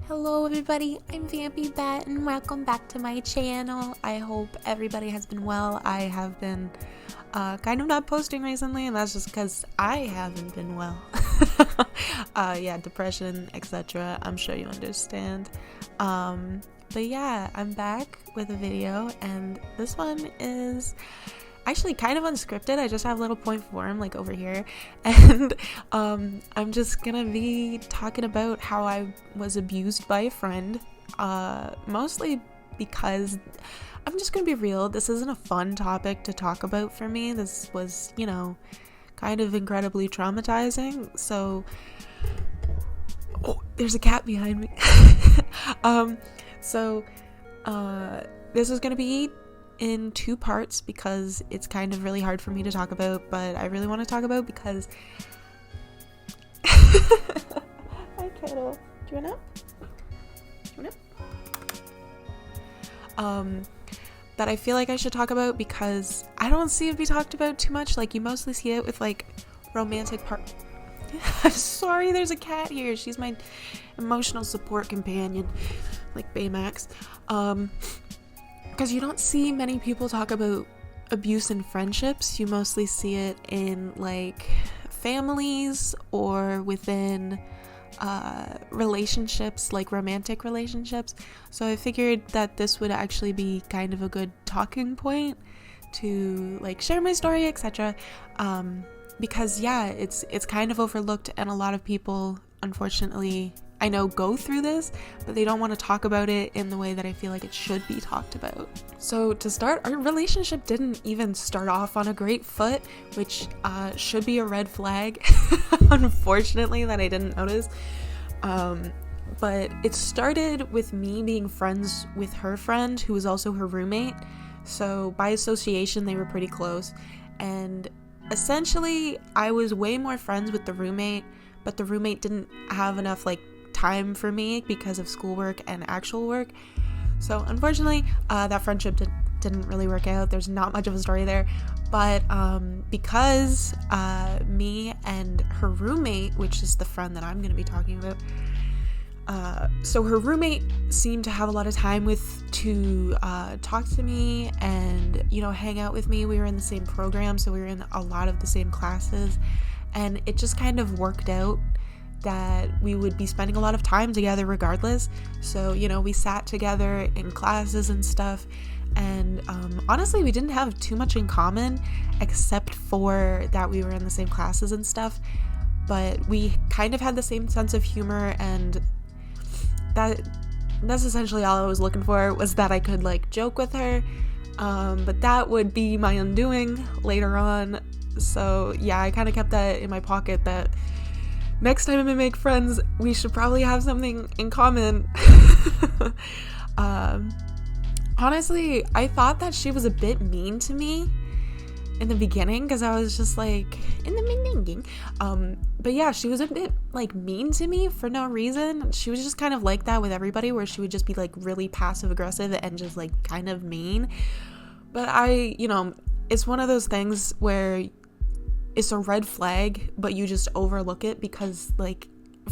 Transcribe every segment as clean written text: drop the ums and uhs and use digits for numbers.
Hello everybody, I'm Vampy Bat and welcome back to my channel. I hope everybody has been well. I have been kind of not posting recently, and that's just because I haven't been well. Yeah, depression, etc. I'm sure you understand. But yeah, I'm back with a video, and this one is actually kind of unscripted. I just have a little point form like over here, and I'm just gonna be talking about how I was abused by a friend, mostly because I'm just gonna be real, this isn't a fun topic to talk about for me. This was, kind of incredibly traumatizing. So there's a cat behind me. This is gonna be in two parts because it's kind of really hard for me to talk about, but I really want to talk about because hi Kettle, do you want up? That I feel like I should talk about because I don't see it be talked about too much. Like, you mostly see it with like romantic part. Sorry, there's a cat here. She's my emotional support companion, like Baymax. Because you don't see many people talk about abuse in friendships. You mostly see it in like families or within relationships, like romantic relationships. So I figured that this would actually be kind of a good talking point to like share my story, etc. Because yeah, it's kind of overlooked, and a lot of people, unfortunately, I know, go through this, but they don't want to talk about it in the way that I feel like it should be talked about. So to start, our relationship didn't even start off on a great foot, which should be a red flag, unfortunately, that I didn't notice. But it started with me being friends with her friend, who was also her roommate. So by association, they were pretty close. And essentially, I was way more friends with the roommate, but the roommate didn't have enough time for me because of schoolwork and actual work. So unfortunately, that friendship didn't really work out. There's not much of a story there, but because me and her roommate, which is the friend that I'm going to be talking about, so her roommate seemed to have a lot of time to talk to me and hang out with me. We were in the same program, so we were in a lot of the same classes, and it just kind of worked out that we would be spending a lot of time together regardless. So we sat together in classes and stuff, and honestly, we didn't have too much in common except for that we were in the same classes and stuff, but we kind of had the same sense of humor, and that's essentially all I was looking for, was that I could joke with her, but that would be my undoing later on. So yeah, I kind of kept that in my pocket, that next time I make friends, we should probably have something in common. Honestly, I thought that she was a bit mean to me in the beginning, because I was just in the beginning. But yeah, she was a bit mean to me for no reason. She was just kind of like that with everybody, where she would just be really passive aggressive and just kind of mean. But it's one of those things where it's a red flag, but you just overlook it because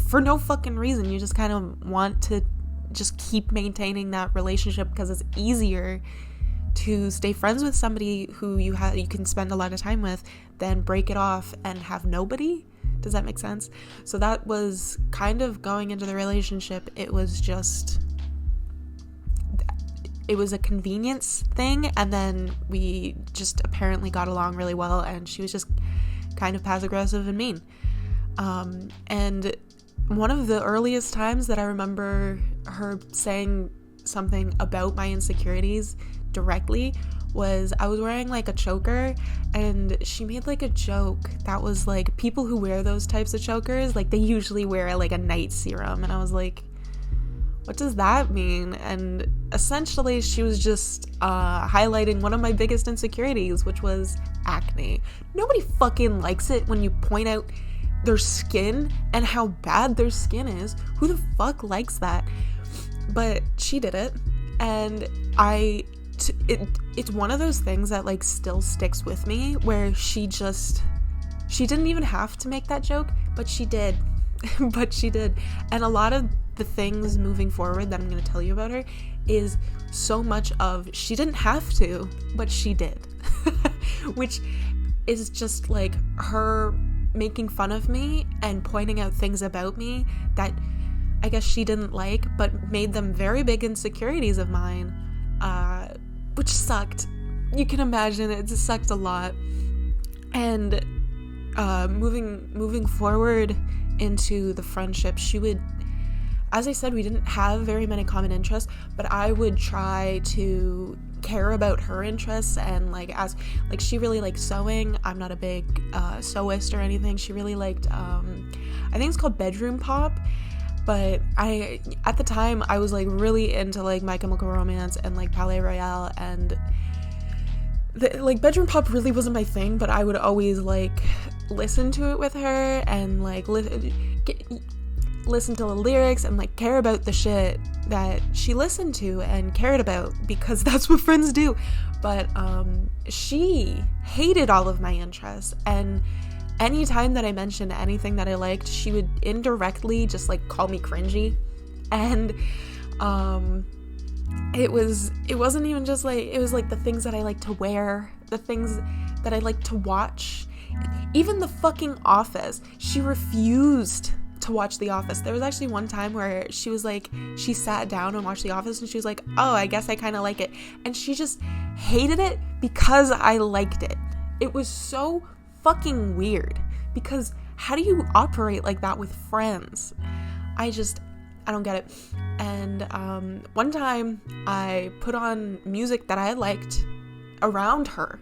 for no fucking reason. You just kind of want to just keep maintaining that relationship because it's easier to stay friends with somebody who you can spend a lot of time with than break it off and have nobody. Does that make sense? So that was kind of going into the relationship. It was a convenience thing, and then we just apparently got along really well, and she was just kind of passive aggressive and mean. And one of the earliest times that I remember her saying something about my insecurities directly was I was wearing a choker, and she made a joke that was people who wear those types of chokers, they usually wear a night serum, and I was like, what does that mean? And essentially she was just highlighting one of my biggest insecurities, which was acne. Nobody fucking likes it when you point out their skin and how bad their skin is. Who the fuck likes that? But she did it, and it's one of those things that still sticks with me, where she didn't even have to make that joke, but she did. But she did. And a lot of the things moving forward that I'm going to tell you about her is so much of she didn't have to, but she did. Which is just like her making fun of me and pointing out things about me that I guess she didn't like, but made them very big insecurities of mine, which sucked. You can imagine it sucked a lot. And moving forward into the friendship, she would, as I said, we didn't have very many common interests, but I would try to care about her interests, and she really liked sewing. I'm not a big sewist or anything. She really liked I think it's called bedroom pop, but at the time I was like really into like My Chemical Romance and like Palais Royale, and bedroom pop really wasn't my thing, but I would always like listen to it with her and like listen to the lyrics and like care about the shit that she listened to and cared about, because that's what friends do. But she hated all of my interests, and anytime that I mentioned anything that I liked, she would indirectly just like call me cringy. And it wasn't even just like, it was like the things that I like to wear, the things that I like to watch, even The fucking Office. She refused to watch The Office. There was actually one time where she was like, she sat down and watched The Office, and she was like, oh, I guess I kind of like it, and she just hated it because I liked it. It was so fucking weird, because how do you operate like that with friends? I don't get it. And one time I put on music that I liked around her,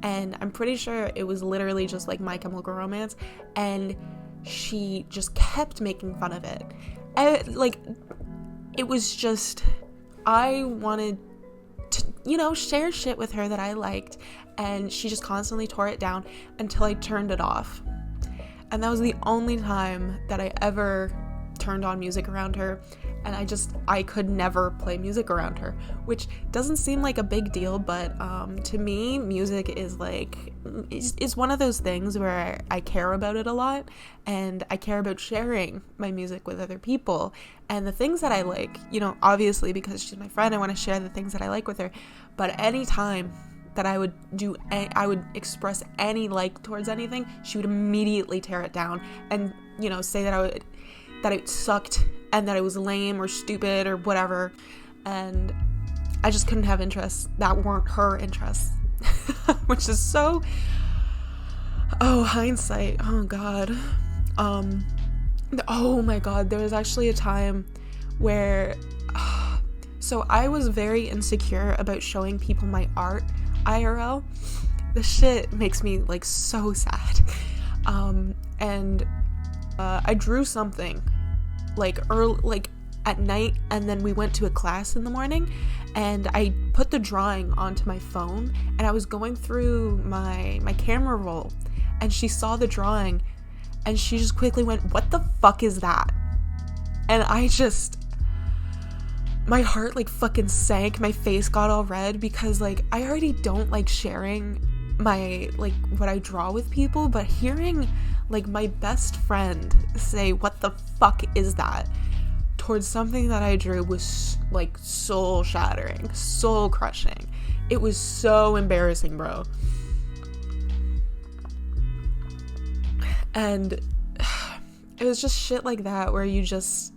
and I'm pretty sure it was literally just like My Chemical Romance, and she just kept making fun of it. It was just, I wanted to, share shit with her that I liked, and she just constantly tore it down until I turned it off. And that was the only time that I ever turned on music around her, and I could never play music around her, which doesn't seem like a big deal, but to me, music is like, it's one of those things where I care about it a lot, and I care about sharing my music with other people, and the things that I like, obviously because she's my friend, I want to share the things that I like with her. But anytime that I would express any like towards anything, she would immediately tear it down and, say that it sucked and that it was lame or stupid or whatever. And I just couldn't have interests that weren't her interests, which is so, hindsight. Oh God. Oh my God. There was actually a time where, so I was very insecure about showing people my art IRL. The shit makes me like so sad. I drew something like at night, and then we went to a class in the morning, and I put the drawing onto my phone, and I was going through my camera roll, and she saw the drawing, and she just quickly went, "What the fuck is that?" And my heart like fucking sank, my face got all red, because like I already don't like sharing my like what I draw with people, but hearing like my best friend say, "What the fuck is that?" towards something that I drew was like soul shattering, soul crushing. It was so embarrassing, bro. And it was just shit like that where you just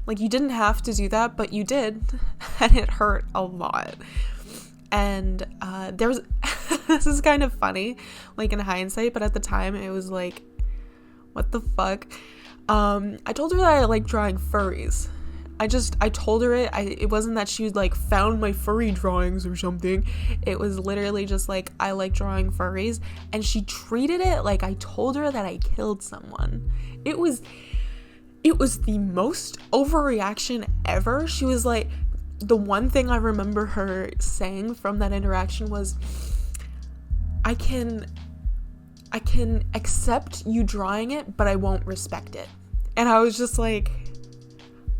like, you didn't have to do that, but you did, and it hurt a lot. And there was this is kind of funny like in hindsight, but at the time it was like, what the fuck? I told her that I like drawing furries. I told her it wasn't that she like found my furry drawings or something. It was literally just like, I like drawing furries, and she treated it like I told her that I killed someone. It was the most overreaction ever. She was like, the one thing I remember her saying from that interaction was, I can accept you drawing it, but I won't respect it. And I was just like,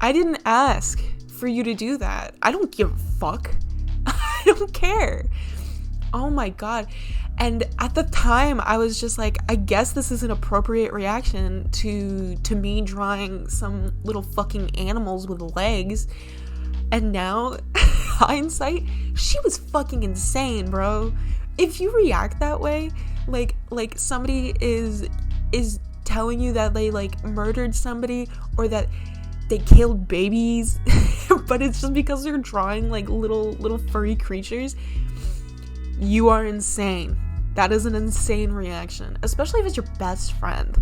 I didn't ask for you to do that. I don't give a fuck. I don't care. Oh my God. And at the time, I was just like, I guess this is an appropriate reaction to me drawing some little fucking animals with legs. And now, hindsight, she was fucking insane, bro. If you react that way, like somebody is telling you that they like murdered somebody or that they killed babies, but it's just because they're drawing like little furry creatures, you are insane. That is an insane reaction, especially if it's your best friend.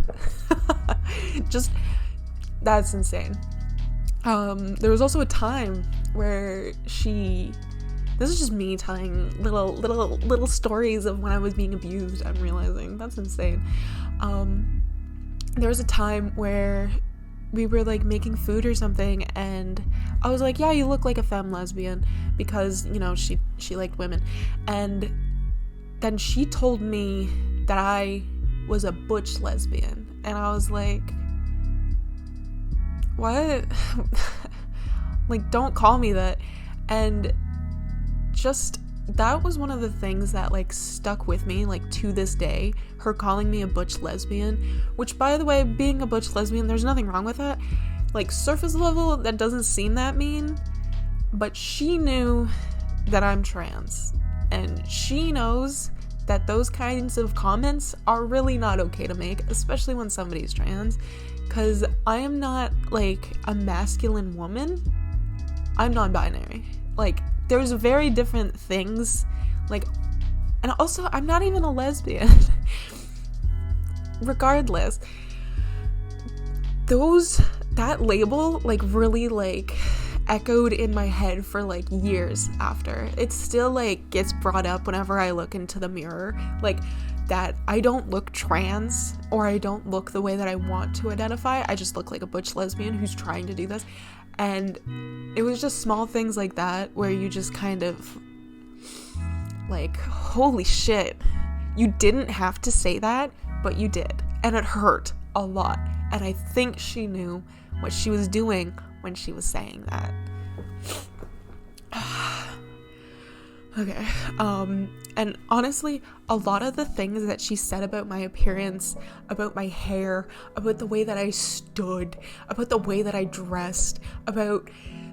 Just, that's insane. There was also a time where this is just me telling little stories of when I was being abused. I'm realizing that's insane. There was a time where we were like making food or something, and I was like, yeah, you look like a femme lesbian, because, you know, she liked women. And then she told me that I was a butch lesbian, and I was like, what? Like, don't call me that. And just, that was one of the things that like stuck with me, like, to this day, her calling me a butch lesbian, which, by the way, being a butch lesbian, there's nothing wrong with that. Like, surface level, that doesn't seem that mean, but she knew that I'm trans, and she knows that those kinds of comments are really not okay to make, especially when somebody's trans, because I am not like a masculine woman. I'm non-binary. Like, there's very different things, like, and also I'm not even a lesbian. Regardless, that label like really like echoed in my head for like years after. It still like gets brought up whenever I look into the mirror, like that I don't look trans, or I don't look the way that I want to identify. I just look like a butch lesbian who's trying to do this. And it was just small things like that where you just kind of like, holy shit, you didn't have to say that, but you did, and it hurt a lot. And I think she knew what she was doing when she was saying that. Okay. And honestly, a lot of the things that she said about my appearance, about my hair, about the way that I stood, about the way that I dressed, about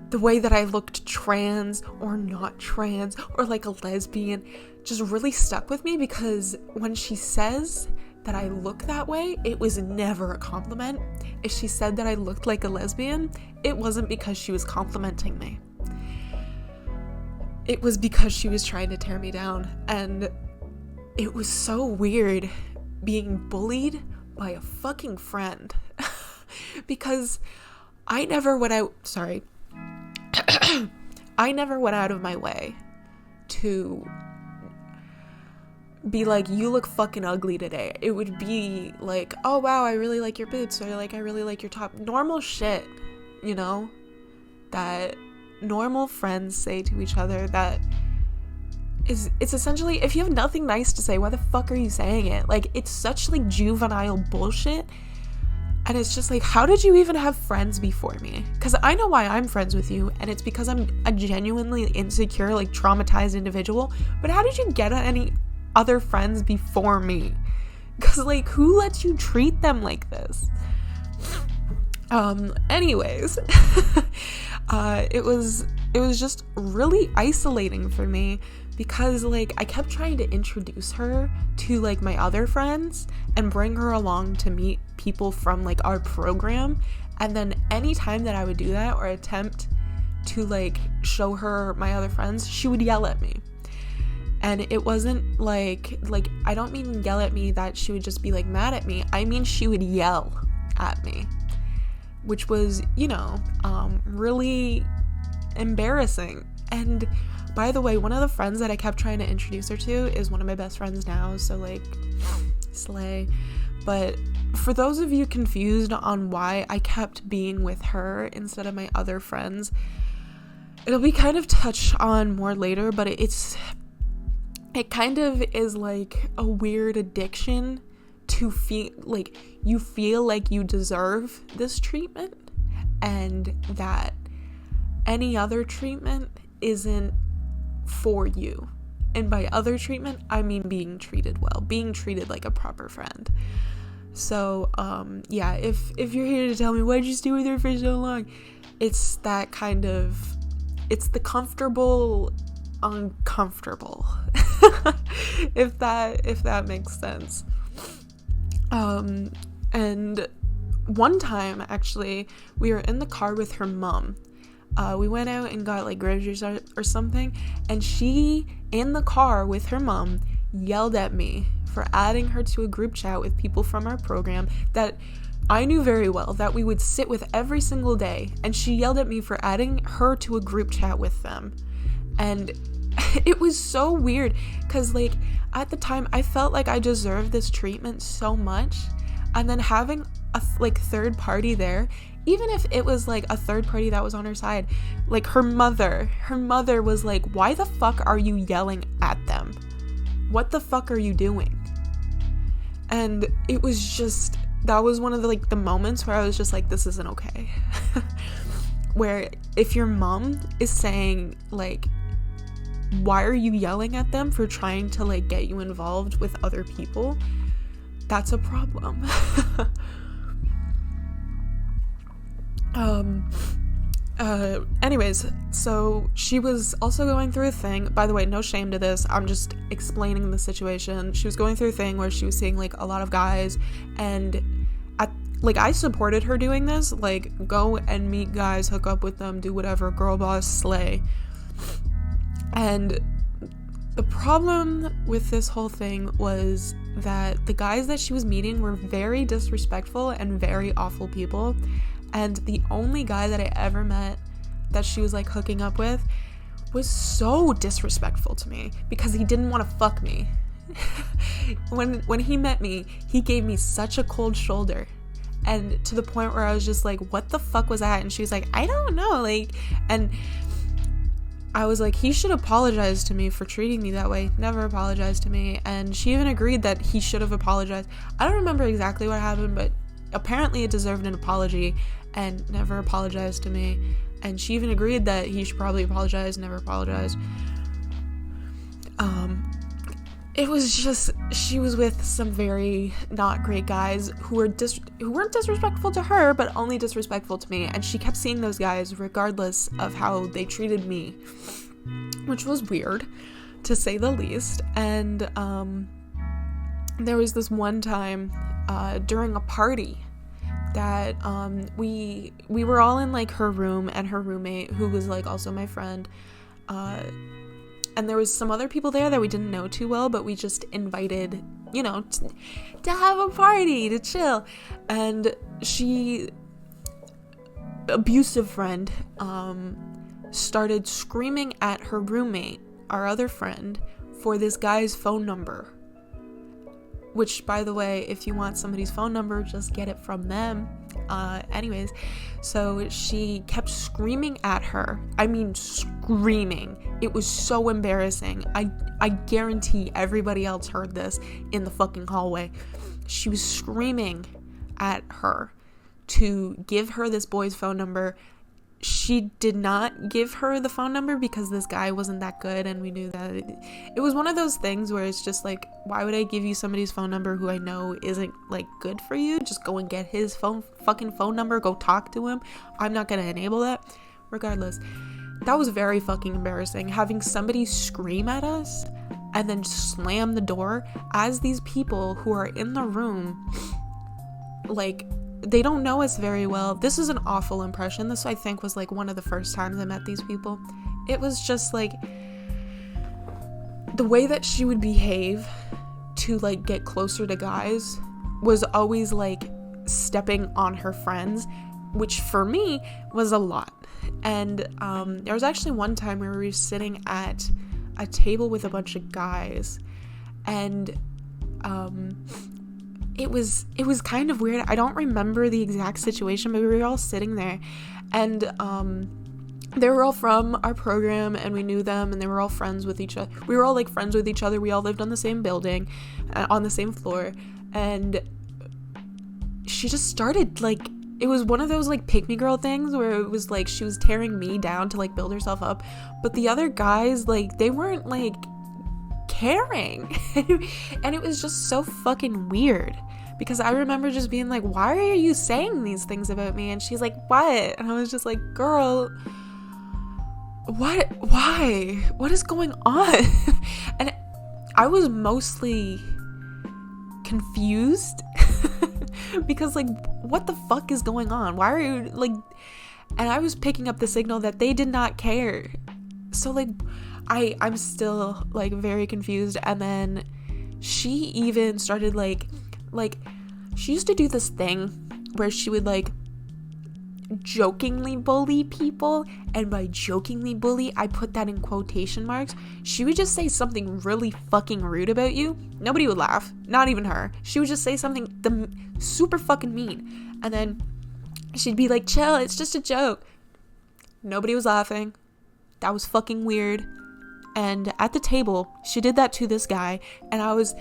the way that I looked trans or not trans or like a lesbian, just really stuck with me, because when she says that I look that way, it was never a compliment. If she said that I looked like a lesbian, it wasn't because she was complimenting me. It was because she was trying to tear me down. And it was so weird being bullied by a fucking friend. Because I never went out of my way to be like, you look fucking ugly today. It would be like, oh wow, I really like your boots, or like, I really like your top. Normal shit, you know, that normal friends say to each other. That is, it's essentially, if you have nothing nice to say, why the fuck are you saying it? Like, it's such like juvenile bullshit. And it's just like, how did you even have friends before me? Because I know why I'm friends with you, and it's because I'm a genuinely insecure, like traumatized individual. But how did you get any other friends before me? Because like, who lets you treat them like this? Anyways, it was just really isolating for me, because like I kept trying to introduce her to like my other friends and bring her along to meet people from like our program, and then anytime that I would do that or attempt to like show her my other friends, she would yell at me. And it wasn't like I don't mean yell at me that she would just be like mad at me. I mean, she would yell at me, which was, you know, really embarrassing. And by the way, one of the friends that I kept trying to introduce her to is one of my best friends now, so like, slay. But for those of you confused on why I kept being with her instead of my other friends, it'll be kind of touched on more later, but it kind of is like a weird addiction to feel like you deserve this treatment, and that any other treatment isn't for you. And by other treatment, I mean being treated well, being treated like a proper friend. So, yeah, if you're here to tell me, why'd you stay with her for so long? It's that kind of, it's the comfortable, uncomfortable, if that makes sense. And one time, actually, we were in the car with her mom. We went out and got like groceries or something, and she, in the car with her mom, yelled at me for adding her to a group chat with people from our program that I knew very well that we would sit with every single day, and she yelled at me for adding her to a group chat with them. And it was so weird because, like, at the time I felt like I deserved this treatment so much, and then having a third party there, even if it was like a third party that was on her side, like her mother was like, why the fuck are you yelling at them? What the fuck are you doing? And it was just, that was one of the moments where I was just like, this isn't okay. Where if your mom is saying, like, why are you yelling at them for trying to like get you involved with other people, that's a problem. Anyways, so she was also going through a thing, by the way, no shame to this, I'm just explaining the situation. She was going through a thing where she was seeing like a lot of guys, and I supported her doing this, like, go and meet guys, hook up with them, do whatever, girl boss, slay. And the problem with this whole thing was that the guys that she was meeting were very disrespectful and very awful people. And the only guy that I ever met that she was like hooking up with was so disrespectful to me because he didn't want to fuck me. When he met me, he gave me such a cold shoulder, and to the point where I was just like, what the fuck was that? And she was like, I don't know, like, and I was like, he should apologize to me for treating me that way. Never apologized to me. And she even agreed that he should have apologized. I don't remember exactly what happened, but apparently it deserved an apology, and never apologized to me. And she even agreed that he should probably apologize, never apologized. It was just, she was with some very not great guys who weren't disrespectful to her, but only disrespectful to me. And she kept seeing those guys regardless of how they treated me, which was weird, to say the least. And there was this one time during a party that we were all in like her room, and her roommate, who was like also my friend, and there was some other people there that we didn't know too well, but we just invited, you know, to have a party, to chill. And she, abusive friend, started screaming at her roommate, our other friend, for this guy's phone number. Which, by the way, if you want somebody's phone number, just get it from them. Anyways, so she kept screaming at her. I mean, screaming. It was so embarrassing. I guarantee everybody else heard this in the fucking hallway. She was screaming at her to give her this boy's phone number. She did not give her the phone number because this guy wasn't that good, and we knew that it was one of those things where it's just like, why would I give you somebody's phone number who I know isn't like good for you? Just go and get his fucking phone number, go talk to him. I'm not gonna enable that. Regardless, that was very fucking embarrassing, having somebody scream at us and then slam the door as these people who are in the room, like, they don't know us very well. This is an awful impression. This, I think, was like one of the first times I met these people. It was just like the way that she would behave to like get closer to guys was always like stepping on her friends, which for me was a lot. And there was actually one time where we were sitting at a table with a bunch of guys, and it was kind of weird. I don't remember the exact situation, but we were all sitting there, and they were all from our program, and we knew them, and they were all friends with each other. We were all like friends with each other. We all lived on the same building, on the same floor, and she just started like, it was one of those like pick me girl things where it was like she was tearing me down to like build herself up, but the other guys, like, they weren't like caring. And it was just so fucking weird, because I remember just being like, why are you saying these things about me? And she's like, what? And I was just like, girl, what? Why? What is going on? And I was mostly confused because, like, what the fuck is going on? Why are you, like, and I was picking up the signal that they did not care. So, like, I'm still, like, very confused. And then she even started, like, she used to do this thing where she would, like, jokingly bully people. And by jokingly bully, I put that in quotation marks. She would just say something really fucking rude about you. Nobody would laugh. Not even her. She would just say something super fucking mean. And then she'd be like, chill, it's just a joke. Nobody was laughing. That was fucking weird. And at the table, she did that to this guy. And I was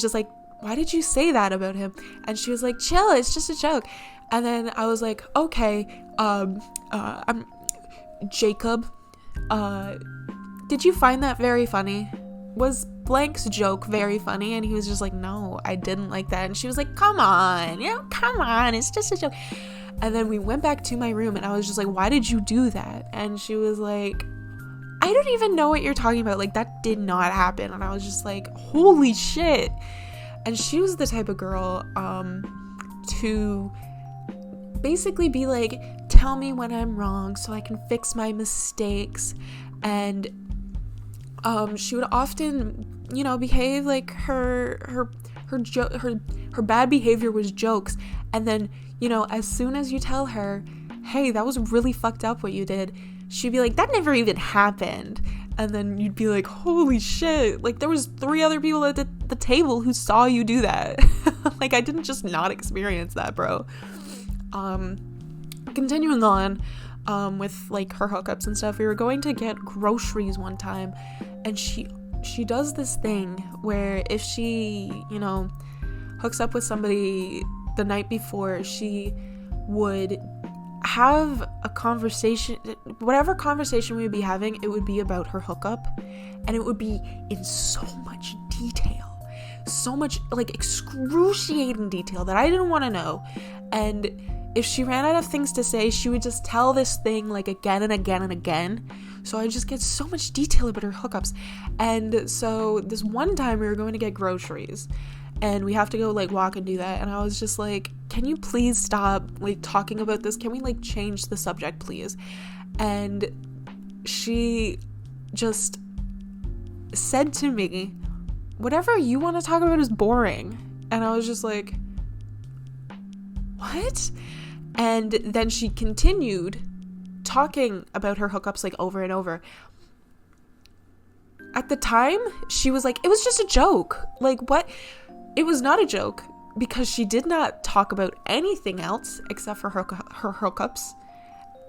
just like, why did you say that about him? And she was like, chill, it's just a joke. And then I was like, okay, I'm Jacob. Did you find that very funny? Was blank's joke very funny? And he was just like, no, I didn't like that. And she was like, come on, it's just a joke. And then we went back to my room, and I was just like, why did you do that? And she was like, I don't even know what you're talking about. Like, that did not happen. And I was just like, holy shit. And she was the type of girl to basically be like, tell me when I'm wrong so I can fix my mistakes. And she would often, you know, behave like her bad behavior was jokes. And then, you know, as soon as you tell her, hey, that was really fucked up what you did, she'd be like, that never even happened. And then you'd be like, holy shit, like, there was 3 other people at the table who saw you do that. Like, I didn't just not experience that, bro. Continuing on with, like, her hookups and stuff, we were going to get groceries one time, and she does this thing where if she, you know, hooks up with somebody the night before, she would have a conversation, whatever conversation we would be having, it would be about her hookup, and it would be in so much detail, so much, like, excruciating detail that I didn't want to know. And if she ran out of things to say, she would just tell this thing, like, again and again and again. So I just get so much detail about her hookups. And so this one time we were going to get groceries, and we have to go, like, walk and do that. And I was just like, can you please stop, like, talking about this? Can we, like, change the subject, please? And she just said to me, whatever you want to talk about is boring. And I was just like, what? And then she continued talking about her hookups, like, over and over. At the time, she was like, it was just a joke. Like, what? It was not a joke, because she did not talk about anything else except for her hookups.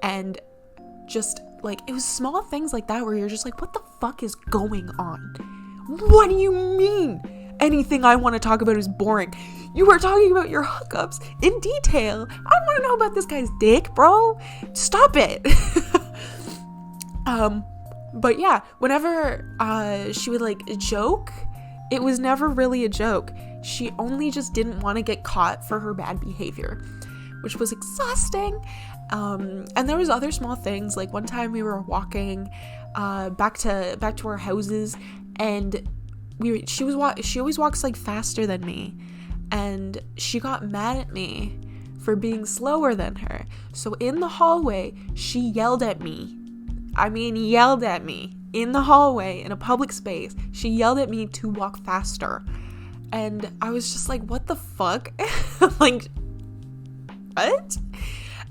And just, like, it was small things like that where you're just like, what the fuck is going on? What do you mean? Anything I want to talk about is boring. You were talking about your hookups in detail. I want to know about this guy's dick, bro. Stop it. But yeah, whenever she would, like, joke, it was never really a joke. She only just didn't want to get caught for her bad behavior, which was exhausting. And there was other small things. Like, one time we were walking back to our houses, and she always walks, like, faster than me, and she got mad at me for being slower than her. So in the hallway, she yelled at me. I mean, yelled at me in the hallway in a public space. She yelled at me to walk faster. And I was just like, what the fuck? Like, what?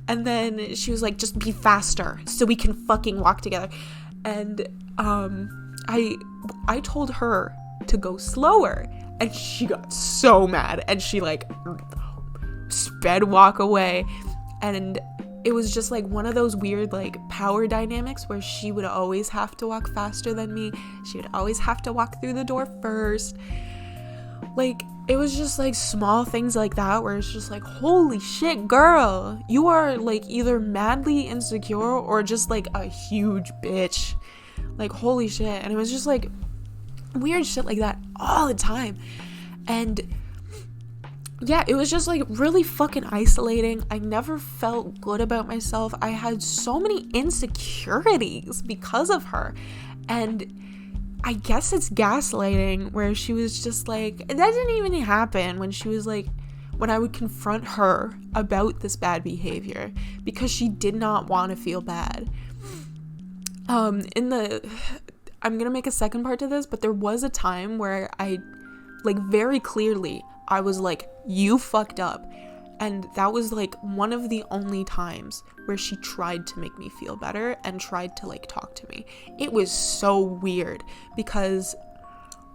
And then she was like, just be faster so we can fucking walk together. And I told her to go slower, and she got so mad, and she, like, sped walk away. And it was just, like, one of those weird, like, power dynamics where she would always have to walk faster than me. She would always have to walk through the door first. Like, it was just, like, small things like that where it's just like, holy shit, girl, you are, like, either madly insecure or just, like, a huge bitch. Like, holy shit. And it was just like, weird shit like that all the time. And yeah, it was just like really fucking isolating. I never felt good about myself. I had so many insecurities because of her. And I guess it's gaslighting, where she was just like, that didn't even happen, when she was like, when I would confront her about this bad behavior, because she did not want to feel bad. I'm gonna make a second part to this, but there was a time where I, like, very clearly, I was like, you fucked up. And that was like one of the only times where she tried to make me feel better and tried to like talk to me. It was so weird, because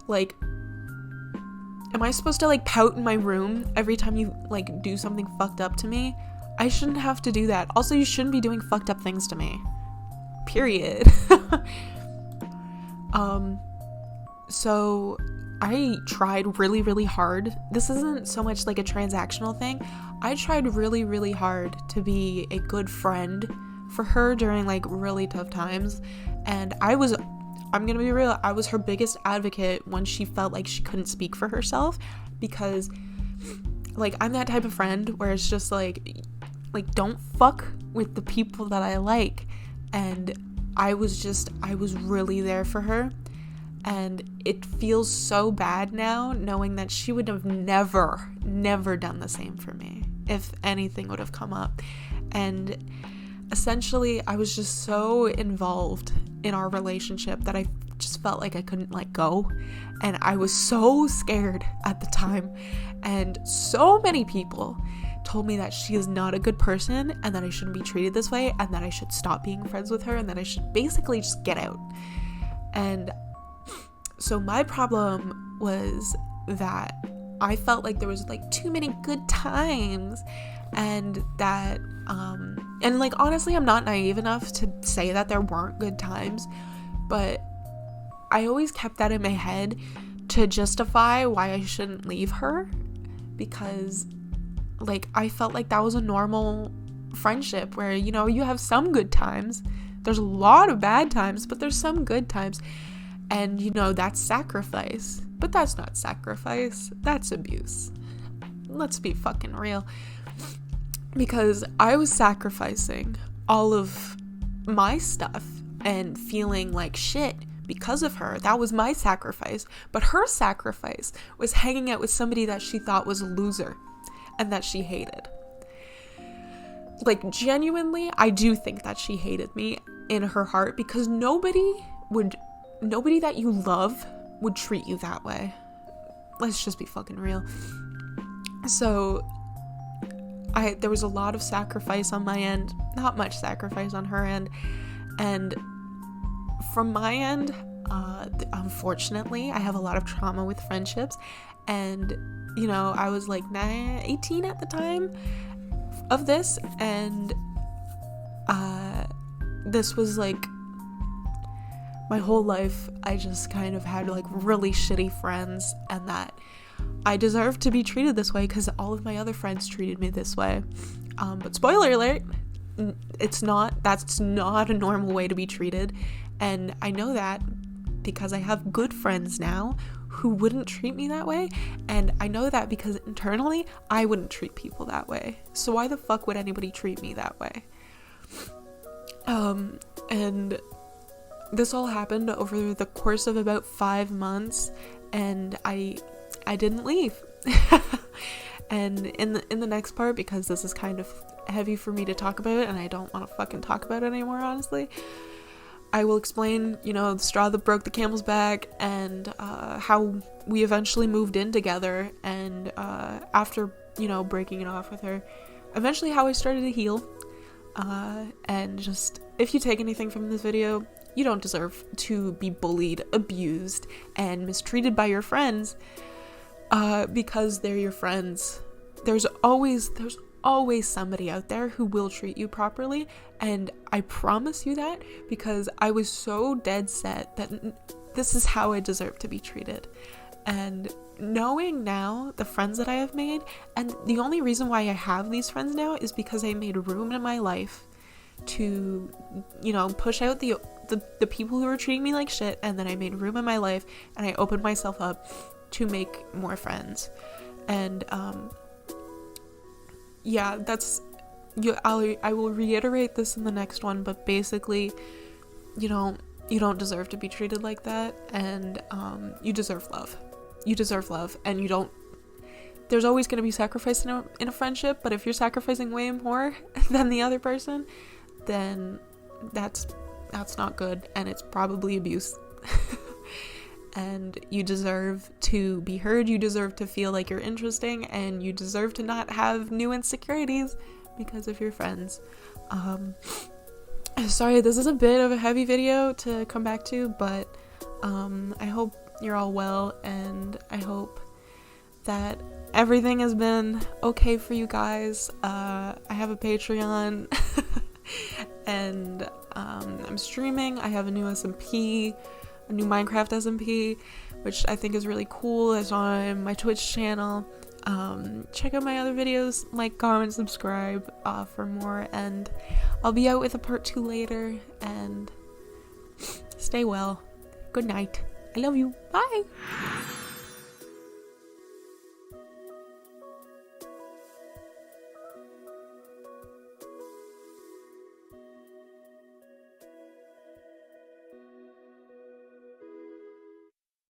like, am I supposed to like pout in my room every time you like do something fucked up to me? I shouldn't have to do that. Also, you shouldn't be doing fucked up things to me. Period. So I tried really, really hard. This isn't so much like a transactional thing. I tried really, really hard to be a good friend for her during like really tough times. And I'm gonna be real, I was her biggest advocate when she felt like she couldn't speak for herself, because like, I'm that type of friend where it's just like don't fuck with the people that I like. And I was really there for her. And it feels so bad now knowing that she would have never done the same for me if anything would have come up. And essentially, I was just so involved in our relationship that I just felt like I couldn't let go. And I was so scared at the time. And so many people told me that she is not a good person and that I shouldn't be treated this way and that I should stop being friends with her and that I should basically just get out. And so my problem was that I felt like there was like too many good times, and that and like, honestly, I'm not naive enough to say that there weren't good times, but I always kept that in my head to justify why I shouldn't leave her, because like, I felt like that was a normal friendship where, you know, you have some good times, there's a lot of bad times, but there's some good times. And, you know, that's sacrifice. But that's not sacrifice. That's abuse. Let's be fucking real. Because I was sacrificing all of my stuff and feeling like shit because of her. That was my sacrifice. But her sacrifice was hanging out with somebody that she thought was a loser and that she hated. Like, genuinely, I do think that she hated me in her heart, because nobody that you love would treat you that way. Let's just be fucking real. So there was a lot of sacrifice on my end, not much sacrifice on her end. And from my end, unfortunately, I have a lot of trauma with friendships. And, you know, I was like 18 at the time of this. And this was like, my whole life, I just kind of had like really shitty friends, and that I deserved to be treated this way because all of my other friends treated me this way. But spoiler alert, that's not a normal way to be treated. And I know that because I have good friends now who wouldn't treat me that way. And I know that because internally, I wouldn't treat people that way. So why the fuck would anybody treat me that way? And this all happened over the course of about 5 months, and I didn't leave. And in the next part, because this is kind of heavy for me to talk about and I don't want to fucking talk about it anymore, honestly, I will explain, you know, the straw that broke the camel's back, and how we eventually moved in together, and after, you know, breaking it off with her, eventually how I started to heal. And just, if you take anything from this video, you don't deserve to be bullied, abused, and mistreated by your friends, because they're your friends. There's always somebody out there who will treat you properly, and I promise you that, because I was so dead set that this is how I deserve to be treated. And knowing now the friends that I have made, and the only reason why I have these friends now is because I made room in my life to, you know, push out the the people who were treating me like shit, and then I made room in my life and I opened myself up to make more friends. And yeah, I will reiterate this in the next one, but basically, you don't deserve to be treated like that, and you deserve love. You deserve love, and there's always going to be sacrifice in a friendship, but if you're sacrificing way more than the other person, then that's not good, and it's probably abuse. And you deserve to be heard, you deserve to feel like you're interesting, and you deserve to not have new insecurities because of your friends. Sorry, this is a bit of a heavy video to come back to, but I hope you're all well, and I hope that everything has been okay for you guys. I have a Patreon and I'm streaming. I have a new SMP, a new Minecraft SMP, which I think is really cool. It's on my Twitch channel. Check out my other videos, like, comment, subscribe for more, and I'll be out with a part 2 later, and stay well. Good night. I love you. Bye.